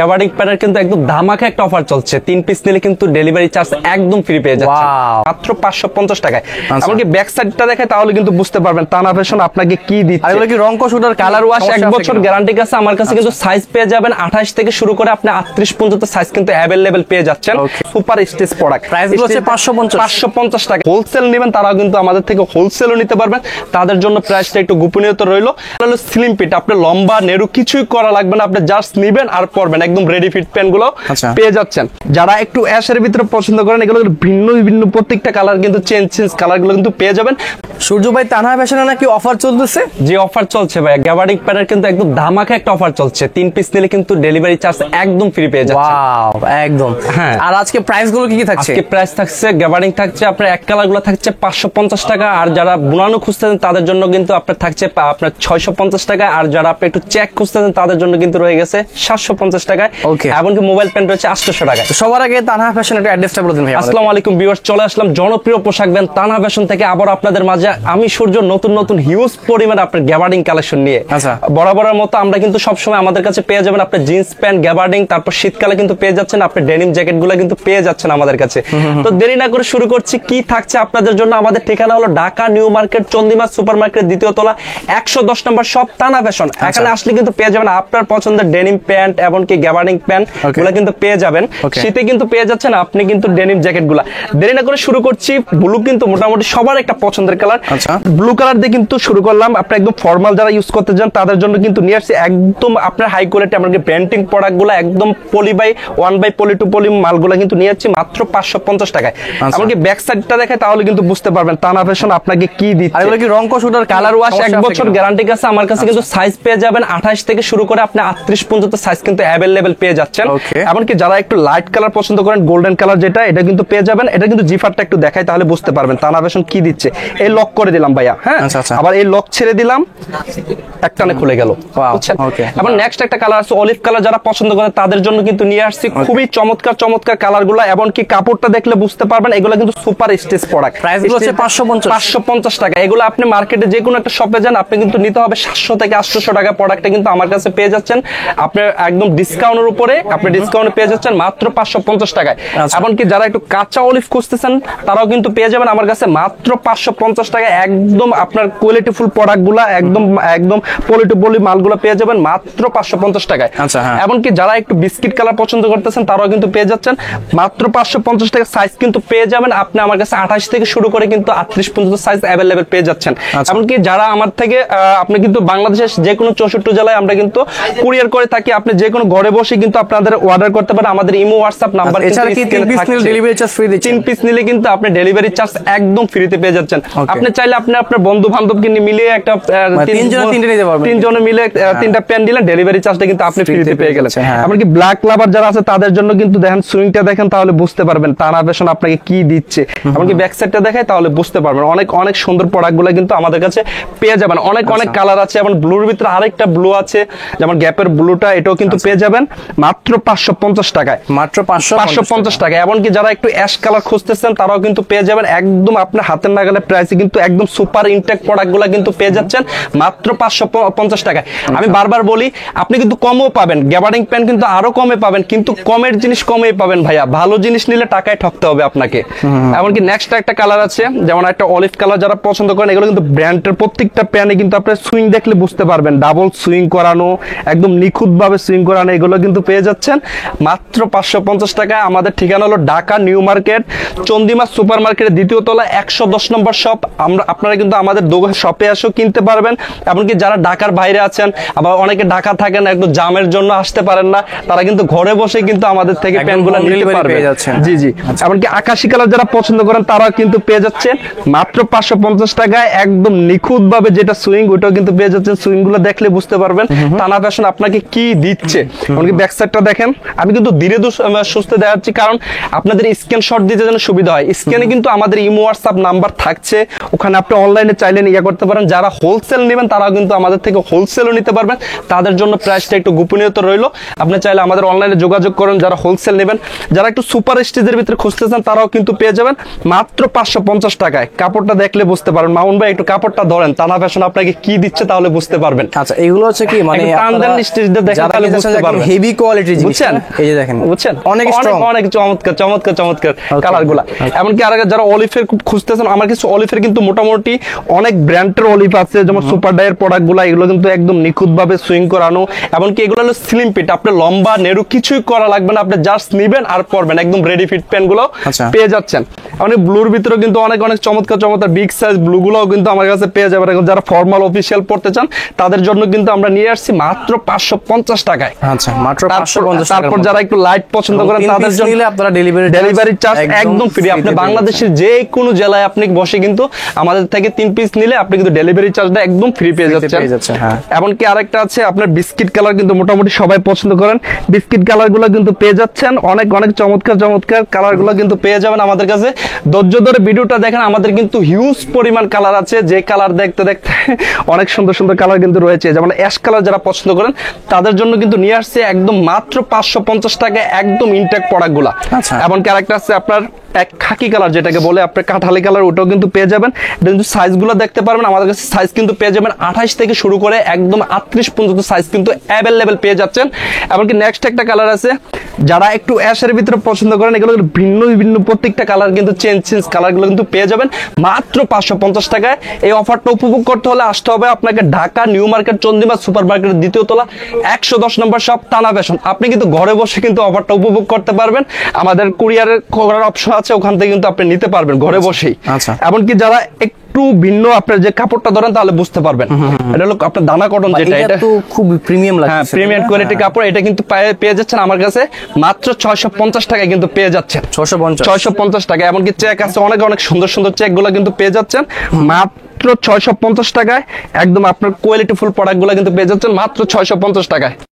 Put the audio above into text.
Gabardine প্যানের কিন্তু একদম ধামাকা একটা অফার চলছে। 3 পিস নিলে কিন্তু ডেলিভারি চার্জ একদম ফ্রি পেয়ে যাচ্ছে মাত্র 550 টাকায়। এমনকি ব্যাক সাইডটা দেখে তাহলে কিন্তু বুঝতে পারবেন তানা ফ্যাশন আপনাকে কি দিচ্ছে। এগুলো কি রং কষুটার কালার ওয়াশ 1 বছর গ্যারান্টি আছে। আমার কাছে কিন্তু সাইজ পেয়ে যাবেন 28 থেকে শুরু করে আপনি 38 পর্যন্ত সাইজ কিন্তু अवेलेबल পেয়ে যাচ্ছেন। সুপার স্টেজ প্রোডাক্ট, প্রাইস হচ্ছে 550 টাকা। হোলসেল নেবেন তারাও কিন্তু আমাদের থেকে হোলসেলও নিতে পারবেন, তাদের জন্য প্রাইসটা একটু গোপনীয়তা রইলো। হলো স্লিম ফিট, আপনি লম্বা নেরু কিছুই করা লাগবে না, আপনি জাস্ট নেবেন আর পরবেন। একদম রেডি ফিট প্যান্ট গুলো পেয়ে যাচ্ছেন। যারা একটু অ্যাশের ভিতরে পছন্দ করেন, এগুলো ভিন্ন ভিন্ন প্রত্যেকটা কালার কিন্তু চেঞ্জ কালার গুলো কিন্তু পেয়ে যাবেন। সূর্য ভাই, তানহা ফ্যাশনে নাকি অফার চলতেছে? যে অফার চলছে ভাই, গ্যাবার্ডিং প্যানের কিন্তু একদম ধামাকা একটা অফার চলছে। 3 পিস নিলে কিন্তু ডেলিভারি চার্জ একদম ফ্রি পেয়ে যাচ্ছে। ওয়াও, একদম। হ্যাঁ, আর আজকে প্রাইস গুলো কি থাকছে? আজকে প্রাইস থাকছে, গ্যাবার্ডিং থাকছে আপনার এক কালার গুলো থাকছে 550 টাকা, আর যারা বুনানো খুঁজতেছেন তাদের জন্য কিন্তু আপনার থাকছে আপনার 650 টাকা, আর যারা আপনি একটু চেক খুঁজতেছেন তাদের জন্য কিন্তু রয়ে গেছে 750 টাকায়। ওকে, এমনকি মোবাইল প্যান্ট রয়েছে 800 টাকায়। সবার আগে তানহা ফ্যাশন একটা অ্যাড্রেসটা বলে দিন ভাই। আসসালামু আলাইকুম ভিউয়ার্স, চলে আসলাম জনপ্রিয় পোশাক ব্র্যান্ড তানহা ফ্যাশন থেকে আবার আপনাদের মাঝে আমি সূর্য নতুন নতুন হিউজ পরিমাণে আপনার গ্যাবার্ডিং কালেকশন নিয়ে। আচ্ছা, বরাবরের মতো আমরা কিন্তু সবসময় আমাদের কাছে পেয়ে যাবেন আপনার জিন্স প্যান্ট গ্যাবার্ডিং, তারপর শীতকালে কিন্তু পেয়ে যাচ্ছেন আপনি ডেনিম জ্যাকেট গুলো কিন্তু পেয়ে যাচ্ছেন আমাদের কাছে। তো দেরি না করে শুরু করছি, কি থাকছে আপনাদের জন্য। আমাদের ঠিকানা হলো Dhaka new market, Chandima super market, দ্বিতীয় তলা, 110 নম্বর শপ তানহা ফ্যাশন। এখানে আসলে কিন্তু পেয়ে যাবেন আপনার পছন্দের ডেনিম প্যান্ট এমনকি গ্যাবার্ডিং প্যান্ট গুলো কিন্তু পেয়ে যাবেন। শীতে কিন্তু পেয়ে যাচ্ছেন আপনি কিন্তু ডেনিম জ্যাকেট গুলা। দেরি না করে শুরু করছি। ব্লু কিন্তু মোটামুটি সবার একটা পছন্দের কালার। ব্লু কালার দিয়ে কিন্তু শুরু করলাম। আপনি একদম ফর্মাল যারা ইউজ করতে চান তাদের জন্য কিন্তু নিয়ে আসছি একদম আপনার হাই কোয়ালিটি আমাদের পেন্টিং প্রোডাক্ট গুলো, একদম পলি বাই 1 বাই পলি টু পলি মালগুলো কিন্তু নিয়ে আসছি মাত্র 550 টাকায়। এমনকি ব্যাক সাইডটা দেখে তাহলে কিন্তু বুঝতে পারবেন তানা ফ্যাশন আপনাকে কি দিচ্ছে। এগুলো কি রং কষুটার কালার ওয়াশ 1 বছর গ্যারান্টি আছে। আমার কাছে কিন্তু সাইজ পেয়ে যাবেন 28 থেকে শুরু করে আপনি 38 পর্যন্ত সাইজ কিন্তু अवेलेबल পেয়ে যাচ্ছেন। এমনকি যারা একটু লাইট কালার পছন্দ করেন, গোল্ডেন কালার যেটা, এটা কিন্তু পেয়ে যাবেন। এটা কিন্তু জিফারটা একটু দেখাই তাহলে বুঝতে পারবেন তানা ফ্যাশন কি দিচ্ছে। এই লক করে দিলাম ভাইয়া, হ্যাঁ, আবার এই লক ছেড়ে দিলাম, একটানে খুলে গেল। এখন নেক্সট একটা কালার আছে অলিভ কালার, যারা পছন্দ করেন তাদের জন্য কিন্তু নিয়ে আসছি খুবই চমৎকার চমৎকার কালার গুলো। এমনকি কাপড়টা দেখলে বুঝতে পারবেন এগুলো কিন্তু সুপার স্টেজ প্রোডাক্ট। প্রাইস হচ্ছে 550 টাকা। এগুলো আপনি মার্কেটে যে কোনো একটা শপে যান, আপনি কিন্তু নিতে হবে 700 থেকে 800 টাকা। প্রোডাক্টটা কিন্তু আমার কাছে পেয়ে যাচ্ছেন আপনি একদম ডিসকাউন্টের উপরে, আপনি ডিসকাউন্টে পেয়ে যাচ্ছেন মাত্র 550 টাকায়। এমনকি যারা একটু কাঁচা অলিভ খুঁজতেছেন তারাও কিন্তু পেয়ে যাবেন আমার কাছে মাত্র 550 টাকা। একদম আপনার কোয়ালিটি ফুল প্রোডাক্ট গুলা, একদম একদম পলি টু পলি মালগুলো পেয়ে যাবেন মাত্র 550 টাকায়। এমনকি যারা একটু বিস্কিট কালার পছন্দ করতেছেন তারাও কিন্তু পেয়ে যাচ্ছেন মাত্র 550 টাকা। সাইজ কিন্তু পেয়ে যাবেন আপনি আমার কাছে 28 থেকে শুরু করে কিন্তু 38 পর্যন্ত সাইজ अवेलेबल পেয়ে যাচ্ছেন। এমনকি যারা আমার থেকে আপনি কিন্তু বাংলাদেশের যে কোনো 64 জেলায় আমরা কিন্তু কুরিয়ার করে থাকি। আপনি যে কোনো ঘরে বসে কিন্তু আপনাদের অর্ডার করতে পারেন। আমাদের ইমো হোয়াটসআপ নাম্বার এছাড়া কি 3 পিস নিলে ডেলিভারি চার্জ ফ্রি দিচ্ছেন। 3 পিস নিলে কিন্তু আপনি ডেলিভারি চার্জ একদম ফ্রিতে পেয়ে যাচ্ছেন। আপনি চাইলে আপনি আপনার বন্ধু বান্ধবকে নিয়ে মিলিয়ে একটা তিনজনে মিলে 3টা প্যান দিলেন, ডেলিভারি চার্জটা কিন্তু আপনি ফ্রিতে পেয়ে গেলেন। এমনকি ব্ল্যাক লাভার যারা আছে তাদের জন্য কিন্তু দেখেন সুইংটা দেখেন তাহলে বুঝতে পারবেন তানা ফ্যাশন আপনাকে কি দিচ্ছে। এমনকি ব্যাক সাইডটা দেখায় তাহলে বুঝতে পারবেন অনেক অনেক সুন্দর প্রোডাক্টগুলো কিন্তু আমাদের কাছে পেয়ে যাবেন। অনেক অনেক কালার আছে, এবং ব্লুর ভিতরে আরেকটা ব্লু আছে যেমন গ্যাপের ব্লুটা, এটাও কিন্তু পেয়ে যাবেন মাত্র 550 টাকায়। মাত্র 550 টাকা। এমনকি যারা একটু অ্যাশ কালার খুঁজতেছেন তারাও কিন্তু পেয়ে যাবেন একদম আপনার হাতের নাগালে প্রাইসে কিন্তু একদম সুপার ইনটেক প্রোডাক্টগুলো কিন্তু পেয়ে যাচ্ছেন মাত্র 550 টাকায়। আমি বারবার বলি আপনি কিন্তু কমও পাবেন, গ্যাবার্ডিং প্যান কিন্তু আরো কমে পাবেন, কিন্তু কমের জিনিস কমেই পাবেন ভাইয়া। ভালো জিনিস নিলে টাকায় ঠকতে হবে আপনাকে। এমনকি নেক্সট একটা কালার আছে যেমন একটা অলিভ কালার, যারা পছন্দ করেন এগুলো কিন্তু ব্র্যান্ডের প্রত্যেকটা প্যানে কিন্তু আপনার সুইং দেখলে বুঝতে পারবেন ডাবল সুইং করানো, একদম নিখুঁত ভাবে সুইং করানো, এগুলো কিন্তু পেয়ে যাচ্ছেন মাত্র 550 টাকা। আমাদের ঠিকানা হলো Dhaka new market, Chandima super মার্কেটের দ্বিতীয় তলা, 110 নম্বর শপ। আপনারা কিন্তু আমাদের শপে এসেও কিনতে পারবেন। এমনকি যারা ঢাকার বাইরে আছেন, আবার অনেকে ঢাকা থাকেন একটু জামের জন্য আসতে পারেন না, তারা কিন্তু ঘরে বসে কিন্তু আমাদের থেকে প্যানগুলো নিতে পারবেন। জি জি। এমনকি আকাশি কালার যারা পছন্দ করেন তারাও কিন্তু পেয়ে যাচ্ছেন মাত্র 550 টাকায়। একদম নিখুঁত ভাবে যেটা সুইং, ওটাও কিন্তু পেয়ে যাচ্ছেন। সুইং গুলো দেখলে বুঝতে পারবেন তানা ফ্যাশন আপনাকে কি দিচ্ছে। এমনকি ব্যাক সাইডটা দেখেন, আমি কিন্তু ধীরে সুস্থে দেখাচ্ছি কারণ আপনাদের স্ক্রিনশট দিতে যেন সুবিধা হয়। স্ক্রিনে কিন্তু আমাদের ইমো হোয়াটসঅ্যাপ নাম্বার থাকছে, ওখানে আপনি অনলাইনে চাইলে ইয়ে করতে পারেন। যারা হোলসেল নেবেন তারাও কিন্তু আমাদের থেকে হোলসেলও নিতে পারবেন, তাদের জন্য প্রাইসটা একটু গোপনীয়তা রইলো। আপনি চাইলে আমাদের অনলাইনে যোগাযোগ করেন যারা হোলসেল নেবেন। যারা একটু সুপার স্টেজের ভিতরে খুঁজতেছেন তারাও কিন্তু পেয়ে যাবেন মাত্র 550 টাকায়। কাপড়টা দেখলে বুঝতে পারবেন। মামুন ভাই একটু কাপড়টা ধরেন, তানা ফ্যাশন আপনাকে কি দিচ্ছে তাহলে বুঝতে পারবেন। আচ্ছা, এগুলো হচ্ছে কি মানে টানদেন স্টেজটা দেখে তাহলে বুঝতে পারবেন। হেভি কোয়ালিটি জিনিস বুঝছেন? এই যে দেখেন বুঝছেন অনেক স্ট্রং অনেক চমৎকার চমৎকার চমৎকার কালার গুলা। এমনকি আর যারা অলিভের খুঁজতেছেন, আমার কিছু অলিভের কিন্তু মোটামুটি অনেক ব্র্যান্ডের অলিভ আছে, যেমন সুপার ডায়ের প্রোডাক্ট গুলা, এগুলো কিন্তু একদম নিখুঁত ভাবে সুইং করানো। এমনকি এগুলো হলো স্লিম ফিট, আপনি লম্বা নেরু কিছুই করা লাগবে না, আপনি জাস্ট নিবেন আর পরবেন, একদম রেডি ফিট প্যান্ট গুলো পেয়ে যাচ্ছেন। এমনকি ব্লুর ভিতরে কিন্তু অনেক অনেক চমৎকার চমৎকার বিগ সাইজ ব্লু গুলো কিন্তু আমার কাছে পেয়ে যাবেন। এখন যারা ফর্মাল অফিসিয়াল পড়তে চান তাদের জন্য কিন্তু আমরা নিয়ে আসছি মাত্র 550 টাকায়। আচ্ছা, মাত্র 550 টাকা। তারপর যারা একটু লাইট পছন্দ করেন তাদের জন্য নিলে আপনারা ডেলিভারি চার্জ একদম ফ্রি। আপনি বাংলাদেশের যে কোনো জেলায় আপনি বসে কিন্তু আমাদের থেকে 3 পিস নিলে আপনি কিন্তু ডেলিভারি চার্জটা একদম ফ্রি পেয়ে যাচ্ছেন। এমনকি আরেকটা আছে আপনার বিস্কিট কালার, কিন্তু মোটামুটি সবাই পছন্দ করেন, বিস্কিট কালার গুলো কিন্তু পেয়ে যাচ্ছেন। অনেক অনেক চমৎকার চমৎকার কালার গুলো কিন্তু পেয়ে যাবেন আমাদের কাছে। ধৈর্য ধরে ভিডিওটা দেখেন, আমাদের কিন্তু হিউজ পরিমাণ কালার আছে, যে কালার দেখতে দেখতে অনেক সুন্দর সুন্দর কালার কিন্তু রয়েছে। যেমন অ্যাশ কালার যারা পছন্দ করেন তাদের জন্য কিন্তু নিয়ে আসছে একদম মাত্র 550 টাকায় একদম ইনটেক প্রোডাক্ট গুলা। এমনকি আরেকটা আছে আপনার এক খাকি কালার, যেটাকে বলে আপনার কাঠালি কালার, ওটাও কিন্তু পেয়ে যাবেন। এটা কিন্তু সাইজগুলো দেখতে পারবেন, আমাদের কাছে সাইজ কিন্তু পেয়ে যাবেন 28 থেকে শুরু করে একদম 38 পর্যন্ত সাইজ কিন্তু অ্যাভেলেবেল পেয়ে যাচ্ছেন। এমনকি নেক্সট একটা কালার আছে, যারা একটু অ্যাশের ভিতরে পছন্দ করেন, এগুলো ভিন্ন ভিন্ন প্রত্যেকটা কালার কিন্তু চেঞ্জ কালারগুলো কিন্তু পেয়ে যাবেন মাত্র 550 টাকায়। এই অফারটা উপভোগ করতে হলে আসতে হবে আপনাকে Dhaka new market Chandima super মার্কেটের 2য় তলা 110 নম্বর শপ তানা ফ্যাশন। আপনি কিন্তু ঘরে বসে কিন্তু অফারটা উপভোগ করতে পারবেন, আমাদের কুরিয়ারের করার অপশন আছে, ওখান থেকে কিন্তু আপনি নিতে পারবেন ঘরে বসেই। এমনকি যারা একটু ভিন্ন আপনার যে কাপড়টা ধরেন তাহলে বুঝতে পারবেন, এটা হলো আপনার দানা কটন, যেটা এটা তো খুব প্রিমিয়াম লাগে। হ্যাঁ, প্রিমিয়াম কোয়ালিটি কাপড়। এটা কিন্তু পেয়ে যাচ্ছেন আমার কাছে মাত্র 650 টাকায় কিন্তু পেয়ে যাচ্ছেন। 650 টাকা। এমনকি চেক আছে অনেক অনেক সুন্দর সুন্দর চেক গুলো কিন্তু পেয়ে যাচ্ছেন মাত্র 650 টাকায়। একদম আপনার কোয়ালিটি ফুল প্রোডাক্ট গুলো কিন্তু পেয়ে যাচ্ছেন মাত্র 650 টাকায়।